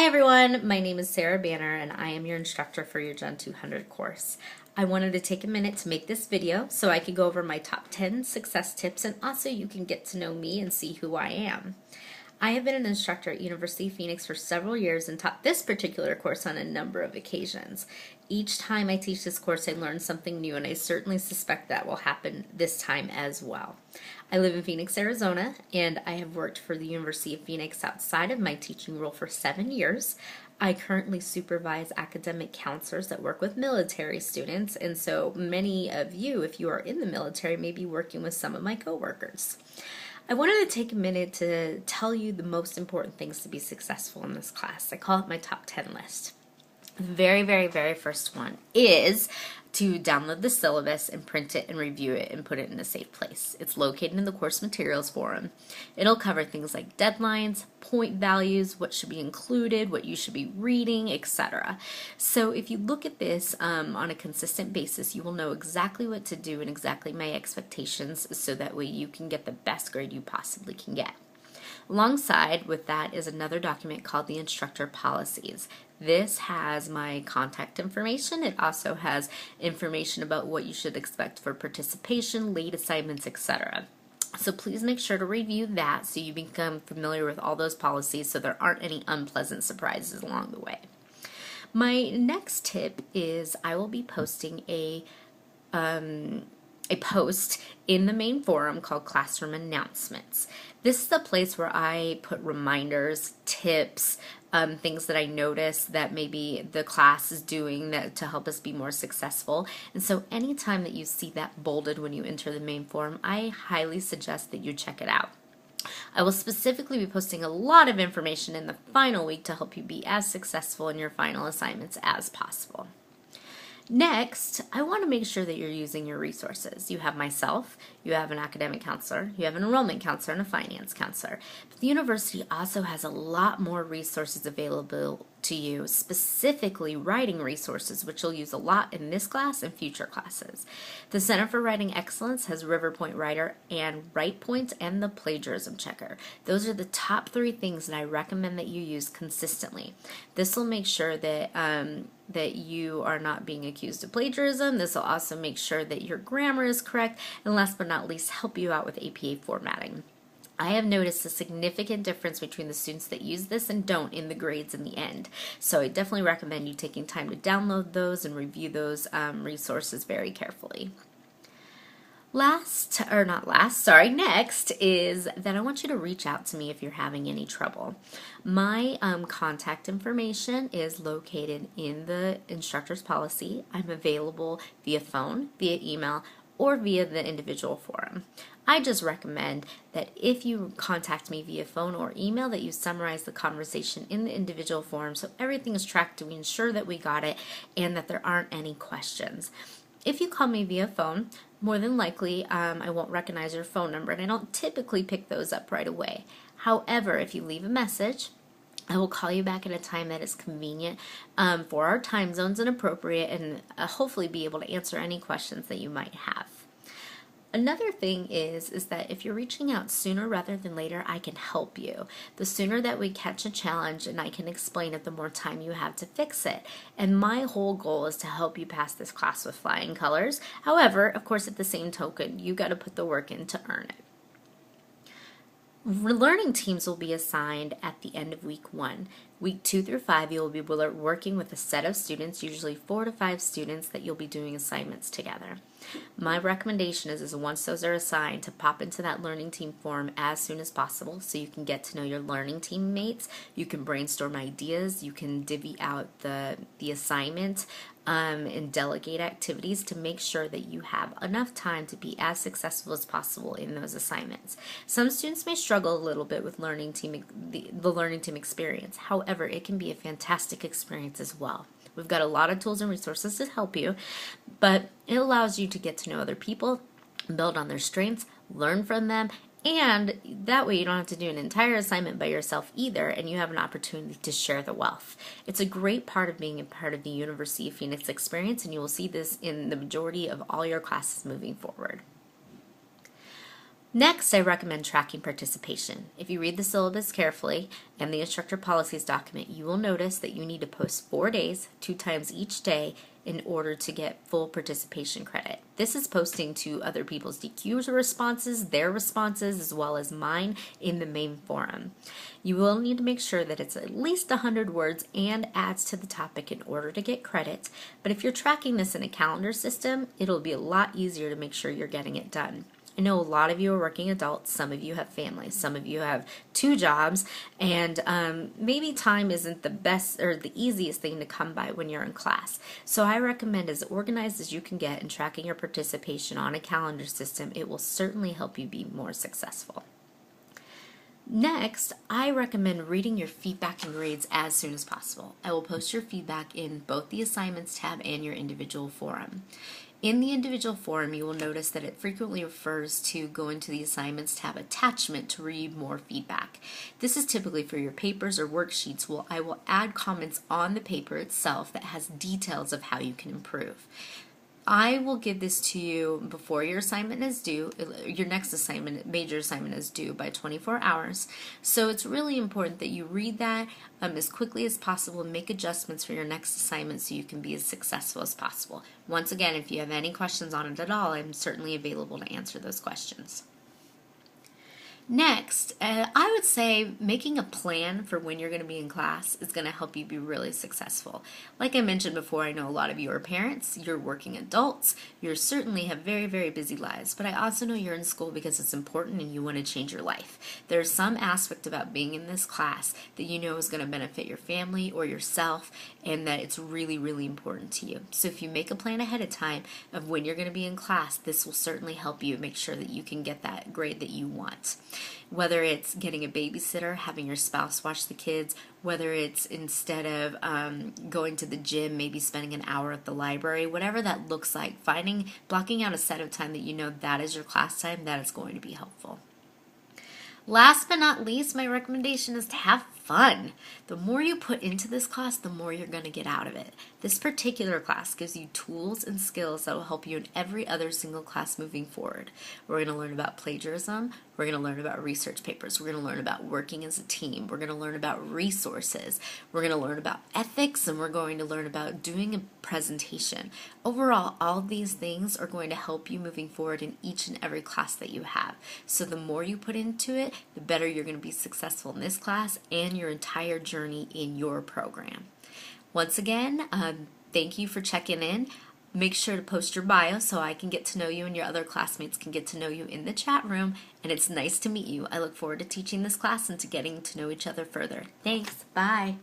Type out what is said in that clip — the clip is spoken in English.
Hi everyone, my name is Sarah Banner and I am your instructor for your GEN200 course. I wanted to take a minute to make this video so I could go over my top 10 success tips and also you can get to know me and see who I am. I have been an instructor at University of Phoenix for several years and taught this particular course on a number of occasions. Each time I teach this course I learn something new and I certainly suspect that will happen this time as well. I live in Phoenix, Arizona, and I have worked for the University of Phoenix outside of my teaching role for 7 years. I currently supervise academic counselors that work with military students, and so many of you, if you are in the military, may be working with some of my coworkers. I wanted to take a minute to tell you the most important things to be successful in this class. I call it my top 10 list. The very first one is to download the syllabus and print it and review it and put it in a safe place. It's located in the course materials forum. It'll cover things like deadlines, point values, what should be included, what you should be reading, etc. So if you look at this on a consistent basis, you will know exactly what to do and exactly my expectations so that way you can get the best grade you possibly can get. Alongside with that is another document called the Instructor Policies. This has my contact information. It also has information about what you should expect for participation, late assignments, etc. So please make sure to review that so you become familiar with all those policies so there aren't any unpleasant surprises along the way. My next tip is I will be posting a post in the main forum called Classroom Announcements. This is the place where I put reminders, tips, things that I notice that maybe the class is doing that to help us be more successful. And so anytime that you see that bolded when you enter the main forum, I highly suggest that you check it out. I will specifically be posting a lot of information in the final week to help you be as successful in your final assignments as possible. Next, I want to make sure that you're using your resources. You have myself, you have an academic counselor, you have an enrollment counselor, and a finance counselor. But the university also has a lot more resources available to you, specifically writing resources, which you'll use a lot in this class and future classes. The Center for Writing Excellence has Riverpoint Writer and WritePoint and the Plagiarism Checker. Those are the top 3 things that I recommend that you use consistently. This will make sure that that you are not being accused of plagiarism. This will also make sure that your grammar is correct, and last but not least, help you out with APA formatting. I have noticed a significant difference between the students that use this and don't in the grades in the end. So I definitely recommend you taking time to download those and review those resources very carefully. Next is that I want you to reach out to me if you're having any trouble. My contact information is located in the instructor's policy. I'm available via phone, via email, or via the individual forum. I just recommend that if you contact me via phone or email that you summarize the conversation in the individual forum so everything is tracked to ensure that we got it and that there aren't any questions. If you call me via phone, more than likely I won't recognize your phone number and I don't typically pick those up right away. However, if you leave a message, I will call you back at a time that is convenient for our time zones and appropriate and hopefully be able to answer any questions that you might have. Another thing is that if you're reaching out sooner rather than later, I can help you. The sooner that we catch a challenge and I can explain it, the more time you have to fix it. And my whole goal is to help you pass this class with flying colors. However, of course, at the same token, you got to put the work in to earn it. Learning teams will be assigned at the end of week 1. Week 2 through 5, you will be working with a set of students, usually 4 to 5 students, that you'll be doing assignments together. My recommendation is once those are assigned to pop into that learning team forum as soon as possible so you can get to know your learning teammates, you can brainstorm ideas, you can divvy out the assignment and delegate activities to make sure that you have enough time to be as successful as possible in those assignments. Some students may struggle a little bit with the learning team experience. However, it can be a fantastic experience as well. We've got a lot of tools and resources to help you, but it allows you to get to know other people, build on their strengths, learn from them, and that way you don't have to do an entire assignment by yourself either, and you have an opportunity to share the wealth. It's a great part of being a part of the University of Phoenix experience, and you will see this in the majority of all your classes moving forward. Next, I recommend tracking participation. If you read the syllabus carefully and the instructor policies document, you will notice that you need to post 4 days, 2 times each day, in order to get full participation credit. This is posting to other people's DQ responses, their responses, as well as mine in the main forum. You will need to make sure that it's at least 100 words and adds to the topic in order to get credit, but if you're tracking this in a calendar system, it'll be a lot easier to make sure you're getting it done. I know a lot of you are working adults, some of you have families, some of you have 2 jobs, and maybe time isn't the best or the easiest thing to come by when you're in class. So I recommend as organized as you can get in tracking your participation on a calendar system. It will certainly help you be more successful. Next, I recommend reading your feedback and grades as soon as possible. I will post your feedback in both the assignments tab and your individual forum. In the individual forum, you will notice that it frequently refers to go into the assignments tab attachment to read more feedback. This is typically for your papers or worksheets. I will add comments on the paper itself that has details of how you can improve. I will give this to you before your assignment is due, your next assignment, major assignment is due by 24 hours. So it's really important that you read that as quickly as possible and make adjustments for your next assignment so you can be as successful as possible. Once again, if you have any questions on it at all, I'm certainly available to answer those questions. Next, I would say making a plan for when you're going to be in class is going to help you be really successful. Like I mentioned before, I know a lot of you are parents, you're working adults, you certainly have very, very busy lives, but I also know you're in school because it's important and you want to change your life. There's some aspect about being in this class that you know is going to benefit your family or yourself and that it's really, really important to you. So if you make a plan ahead of time of when you're going to be in class, this will certainly help you make sure that you can get that grade that you want. Whether it's getting a babysitter, having your spouse watch the kids, whether it's instead of going to the gym, maybe spending an hour at the library, whatever that looks like, blocking out a set of time that you know that is your class time, that is going to be helpful. Last but not least, my recommendation is to have fun. The more you put into this class, the more you're going to get out of it. This particular class gives you tools and skills that will help you in every other single class moving forward. We're going to learn about plagiarism. We're going to learn about research papers. We're going to learn about working as a team. We're going to learn about resources. We're going to learn about ethics, and we're going to learn about doing a presentation. Overall, all these things are going to help you moving forward in each and every class that you have. So the more you put into it, the better you're going to be successful in this class and your entire journey in your program. Once again, thank you for checking in. Make sure to post your bio so I can get to know you and your other classmates can get to know you in the chat room. And it's nice to meet you. I look forward to teaching this class and to getting to know each other further. Thanks. Bye.